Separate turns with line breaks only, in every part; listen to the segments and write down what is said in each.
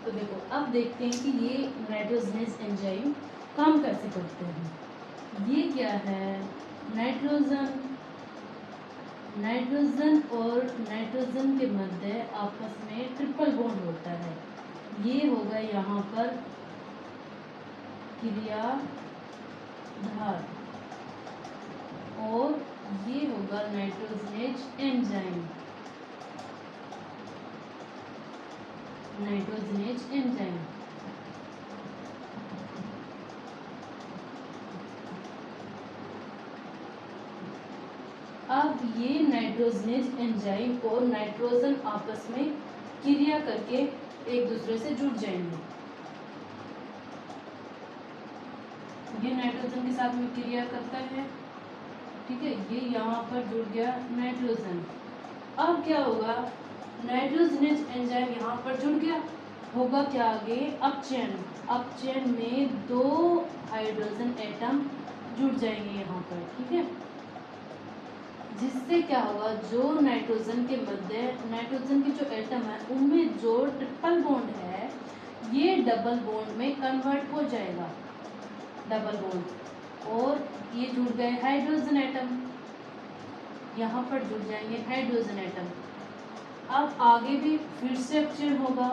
तो देखो अब देखते हैं कि ये नाइट्रोजनेज एंजाइम काम कैसे करते हैं। ये क्या है, नाइट्रोजन और नाइट्रोजन के मध्य आपस में ट्रिपल बॉन्ड होता है। ये होगा यहाँ पर क्रियाधार और ये होगा नाइट्रोजनेज एंजाइम। अब ये नाइट्रोजनेज एंजाइम और नाइट्रोजन आपस में क्रिया करके एक दूसरे से जुड़ जाएंगे। ये नाइट्रोजन के साथ में क्रिया करता है, ठीक है। ये यहाँ पर जुड़ गया नाइट्रोजन। अब क्या होगा, नाइट्रोजनेज एंजाइम यहाँ पर जुड़ गया, होगा क्या आगे, अपचयन में 2 हाइड्रोजन एटम जुड़ जाएंगे यहाँ पर, ठीक है। जिससे क्या होगा, जो नाइट्रोजन के मध्य नाइट्रोजन के जो एटम है उनमें जो ट्रिपल बॉन्ड है ये डबल बॉन्ड में कन्वर्ट हो जाएगा, डबल बॉन्ड। और ये जुड़ गए हाइड्रोजन एटम, यहाँ पर जुड़ जाएंगे हाइड्रोजन एटम। अब आगे भी फिर से अपचयन होगा,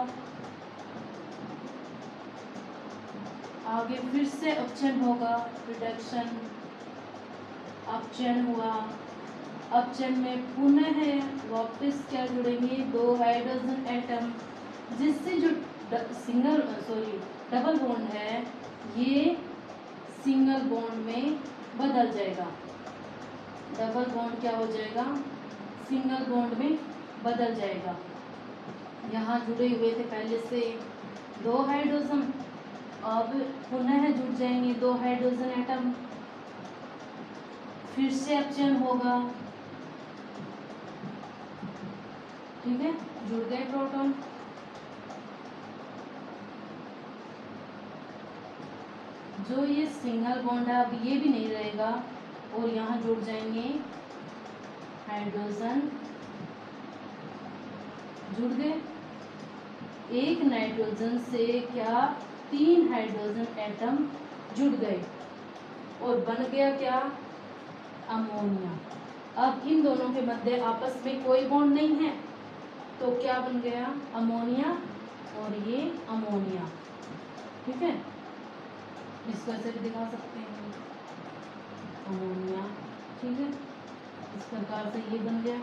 आगे फिर से अपचयन होगा, रिडक्शन, अपचयन हुआ। अपचयन में पुनः वापस क्या जुड़ेंगे, 2 हाइड्रोजन एटम, जिससे जो डबल बॉन्ड है ये सिंगल बॉन्ड में बदल जाएगा। डबल बॉन्ड क्या हो जाएगा, सिंगल बॉन्ड में बदल जाएगा। यहाँ जुड़े हुए थे पहले से 2 हाइड्रोजन, अब पुनः जुड़ जाएंगे 2 हाइड्रोजन एटम, फिर से अपचयन होगा, ठीक है, जुड़ गए प्रोटॉन। जो ये सिंगल बॉन्ड है अब ये भी नहीं रहेगा और यहाँ जुड़ जाएंगे हाइड्रोजन, जुड़ गए। एक नाइट्रोजन से क्या 3 हाइड्रोजन एटम जुड़ गए और बन गया क्या, अमोनिया। अब इन दोनों के मध्य आपस में कोई बॉन्ड नहीं है तो क्या बन गया, अमोनिया और ये अमोनिया, ठीक है। इसको ऐसे भी दिखा सकते हैं, अमोनिया, ठीक है। इस प्रकार से ये बन गया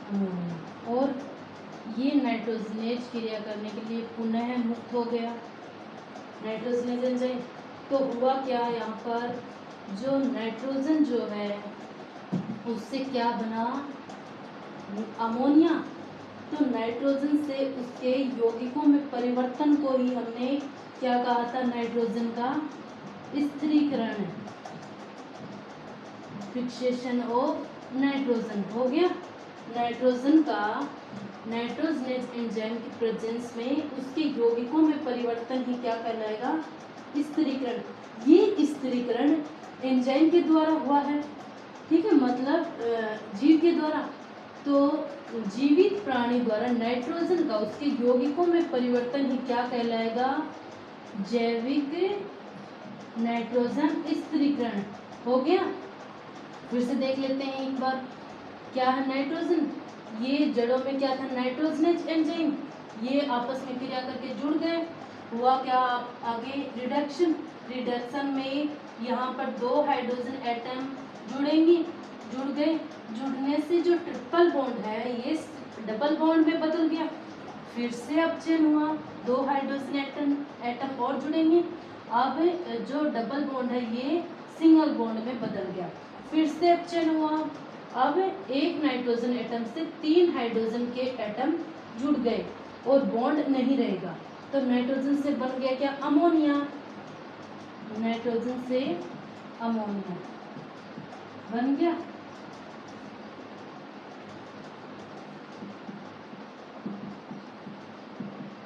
अमोनिया। और ये नाइट्रोजनेज क्रिया करने के लिए पुनः मुक्त हो गया नाइट्रोजनेज एंजाइम। तो हुआ क्या, यहाँ पर जो नाइट्रोजन जो है उससे क्या बना, अमोनिया। तो नाइट्रोजन से उसके यौगिकों में परिवर्तन को ही हमने क्या कहा था, नाइट्रोजन का स्थिरीकरण, फिक्सेशन ऑफ नाइट्रोजन हो गया। नाइट्रोजन का नाइट्रोजनेज एंजाइम की प्रेजेंस में उसके यौगिकों में परिवर्तन ही क्या कहलाएगा, स्थिरीकरण। ये स्थिरीकरण एंजाइम के द्वारा हुआ है, ठीक है, मतलब जीव के द्वारा। तो जीवित प्राणी द्वारा नाइट्रोजन का उसके यौगिकों में परिवर्तन ही क्या कहलाएगा, जैविक नाइट्रोजन स्थिरीकरण हो गया। फिर से देख लेते हैं एक बार, क्या है नाइट्रोजन, ये जड़ों में क्या था, नाइट्रोजनेज एंजाइम, ये आपस में क्रिया करके जुड़ गए। हुआ क्या आगे, रिडक्शन में यहाँ पर 2 हाइड्रोजन एटम जुड़ेंगी, जुड़ गए। जुड़ने से जो ट्रिपल बॉन्ड है ये डबल बॉन्ड में बदल गया, फिर से अपचयन हुआ, 2 हाइड्रोजन एटम और जुड़ेंगे। अब जो डबल बॉन्ड है ये सिंगल बॉन्ड में बदल गया, फिर से अपचयन हुआ। अब एक नाइट्रोजन एटम से 3 हाइड्रोजन के एटम जुड़ गए और बॉन्ड नहीं रहेगा, तो नाइट्रोजन से बन गया क्या, अमोनिया। नाइट्रोजन से अमोनिया बन गया,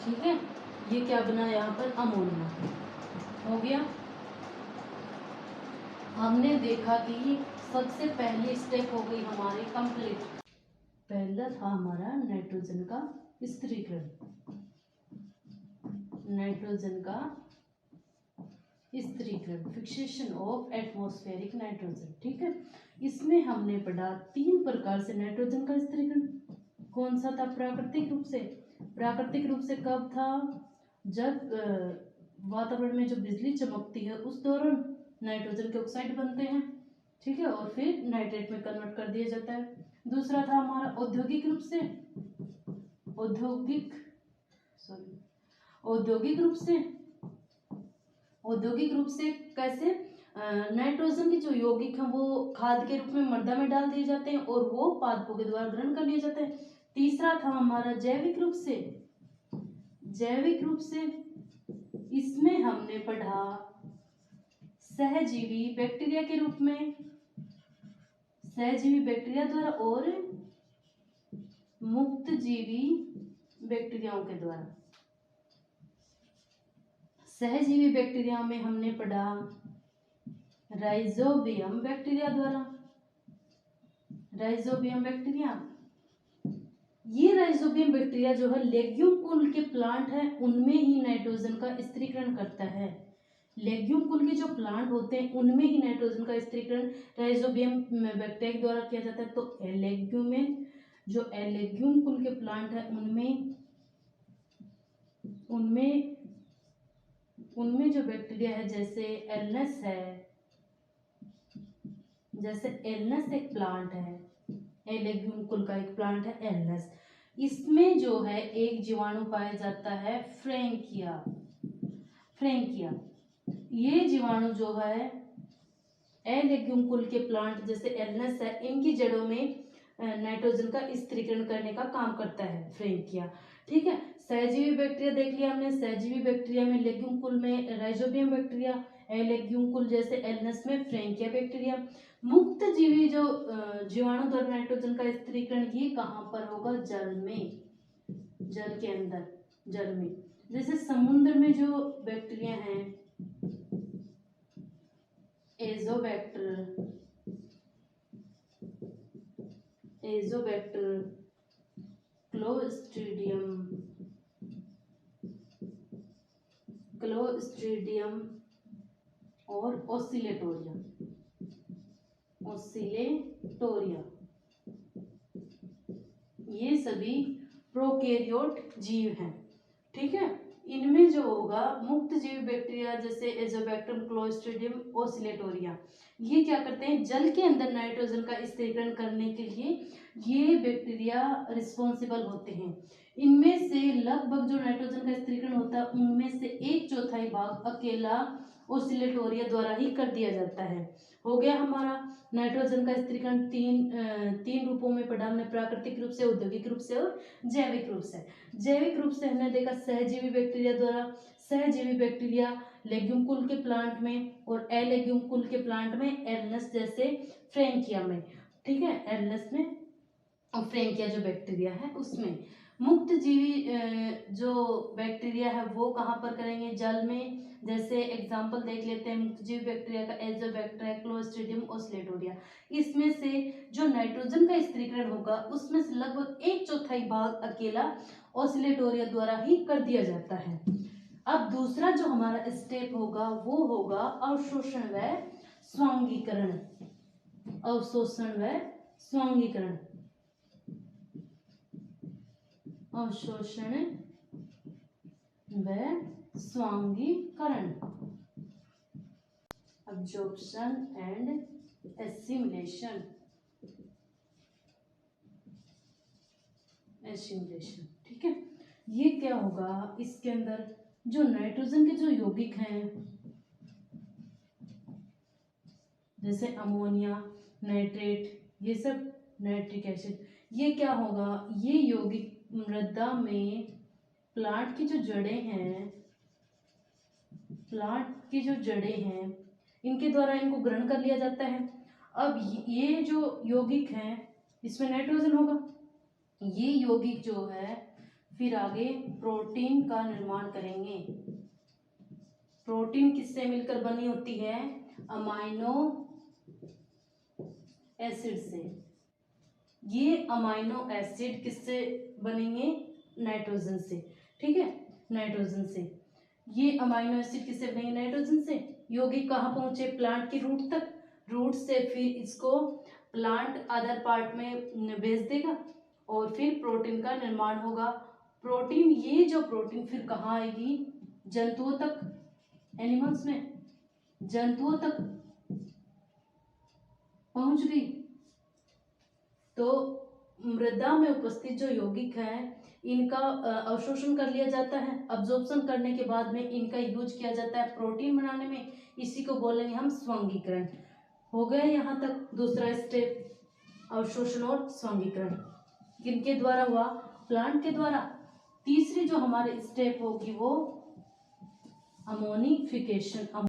ठीक है। ये क्या बना, यहाँ पर अमोनिया हो गया। हमने देखा कि सबसे पहली स्टेप हो गई हमारी कंप्लीट। पहला था हमारा नाइट्रोजन का स्थिरीकरण, नाइट्रोजन का स्थिरीकरण, फिक्सेशन ऑफ एटमॉस्फेरिक नाइट्रोजन। ठीक है, इसमें हमने पढ़ा 3 प्रकार से नाइट्रोजन का स्थिरीकरण। कौन सा था? प्राकृतिक रूप से। प्राकृतिक रूप से कब था? जब वातावरण में जो बिजली चमकती है उस दौरान नाइट्रोजन के ऑक्साइड बनते हैं, ठीक है, और फिर नाइट्रेट में कन्वर्ट कर दिया जाता है। दूसरा था हमारा औद्योगिक रूप से, औद्योगिक रूप से कैसे? नाइट्रोजन के जो यौगिक हैं वो खाद के रूप में मृदा में डाल दिए जाते हैं और वो पादपों के द्वारा ग्रहण कर लिए जाते हैं। तीसरा था हमारा जैविक रूप से, जैविक रूप से इसमें हमने पढ़ा सहजीवी बैक्टीरिया के रूप में, सहजीवी बैक्टीरिया द्वारा और मुक्त जीवी बैक्टीरियाओं के द्वारा। सहजीवी बैक्टीरिया में हमने पढ़ा राइजोबियम बैक्टीरिया द्वारा, राइजोबियम बैक्टीरिया। ये राइजोबियम बैक्टीरिया जो है लेग्यूम कुल के प्लांट है उनमें ही नाइट्रोजन का स्थिरीकरण करता है। लेग्यूम कुल के जो प्लांट होते हैं उनमें ही नाइट्रोजन का स्थिरीकरण राइजोबियम बैक्टीरिया के द्वारा किया जाता है। तो लेग्यूम में जो लेग्यूम कुल के प्लांट है उनमें जो बैक्टीरिया है जैसे एलनस है, जैसे एलनस एक प्लांट है, लेग्यूम कुल का एक प्लांट है एलनस। इसमें जो है एक जीवाणु पाया जाता है फ्रैंकिया, फ्रैंकिया। ये जीवाणु जो है लेग्यूम कुल के प्लांट जैसे एलनस है इनकी जड़ों में नाइट्रोजन का स्थिरीकरण करने का काम करता है फ्रैंकिया। ठीक है, सहजीवी बैक्टीरिया देख लिया हमने। सहजीवी बैक्टीरिया में लेग्यूम कुल में राइजोबियम बैक्टीरिया, लेग्यूम कुल जैसे एलनस में फ्रैंकिया बैक्टीरिया। मुक्त जीवी जो जीवाणु द्वारा नाइट्रोजन का स्थिरीकरण ये कहाँ पर होगा? जल में, जल के अंदर, जल में। जैसे समुद्र में जो बैक्टीरिया हैं एजोबैक्टर, क्लोस्ट्रीडियम और ओसिलेटोरिया, ये सभी प्रोकैरियोट जीव हैं। ठीक है, इनमें जो होगा मुक्त जीव बैक्टीरिया जैसे एजोबैक्टर, क्लोस्ट्रीडियम, ओसिलेटोरिया, ये क्या करते हैं? जल के अंदर नाइट्रोजन का स्थिरीकरण करने के लिए ये बैक्टीरिया रिस्पॉन्सिबल होते हैं। इनमें से लगभग जो नाइट्रोजन का स्थिरीकरण होता है उनमें से 1/4 भाग अकेला ओसिलेटोरिया द्वारा ही कर दिया जाता है। हो गया हमारा नाइट्रोजन का स्थिरीकरण तीन रूपों में पढ़ा हमने, प्राकृतिक रूप से, औद्योगिक रूप से और जैविक रूप से। जैविक रूप से हमने देखा सहजीवी बैक्टीरिया द्वारा, सहजीवी बैक्टीरिया लेग्यूम कुल के प्लांट में और लेग्यूम कुल के प्लांट में एलनस जैसे फ्रैंकिया में। ठीक है, एलनस में और फ्रैंकिया जो बैक्टीरिया है उसमें। मुक्त जीवी जो बैक्टीरिया है वो कहाँ पर करेंगे? जल में। जैसे एग्जांपल देख लेते हैं मुक्त जीवी बैक्टीरिया का एजोबैक्टर, क्लोस्ट्रीडियम, ओसिलेटोरिया। इसमें से जो नाइट्रोजन का स्थिरीकरण होगा उसमें से लगभग 1/4 भाग अकेला ओसिलेटोरिया द्वारा ही कर दिया जाता है। अब दूसरा जो हमारा स्टेप होगा वो होगा अवशोषण व स्वांगीकरण, अवशोषण व स्वांगीकरण, अवशोषण व स्वांगीकरण, अब्जॉर्प्शन एंड एसिमिलेशन, ठीक है। ये क्या होगा? इसके अंदर जो नाइट्रोजन के जो यौगिक हैं जैसे अमोनिया, नाइट्रेट, ये सब नाइट्रिक एसिड, ये क्या होगा? ये यौगिक मृदा में प्लांट की जो जड़ें हैं, प्लांट की जो जड़ें हैं इनके द्वारा इनको ग्रहण कर लिया जाता है। अब ये जो यौगिक हैं इसमें नाइट्रोजन होगा। ये यौगिक जो है फिर आगे प्रोटीन का निर्माण करेंगे। प्रोटीन किससे मिलकर बनी होती है? अमाइनो एसिड से, ये अमाइनो एसिड किससे बनेंगे? नाइट्रोजन से। ठीक है, नाइट्रोजन से। ये अमाइनो एसिड किससे बनेंगे? नाइट्रोजन से। यौगिक कहाँ पहुंचे? प्लांट की रूट तक। रूट से फिर इसको प्लांट अदर पार्ट में भेज देगा और फिर प्रोटीन का निर्माण होगा। प्रोटीन, ये जो प्रोटीन फिर कहाँ आएगी? जंतुओं तक, एनिमल्स में, जंतुओं तक पहुंच गई। तो मृदा में उपस्थित जो यौगिक हैं इनका अवशोषण कर लिया जाता है। अब्जॉर्प्शन करने के बाद में इनका यूज किया जाता है प्रोटीन बनाने में। इसी को बोलेंगे हम स्वांगीकरण। हो गया यहाँ तक दूसरा स्टेप, अवशोषण और स्वांगीकरण किनके द्वारा हुआ? प्लांट के द्वारा। तीसरी जो हमारे स्टेप होगी वो अमोनिफिकेशन।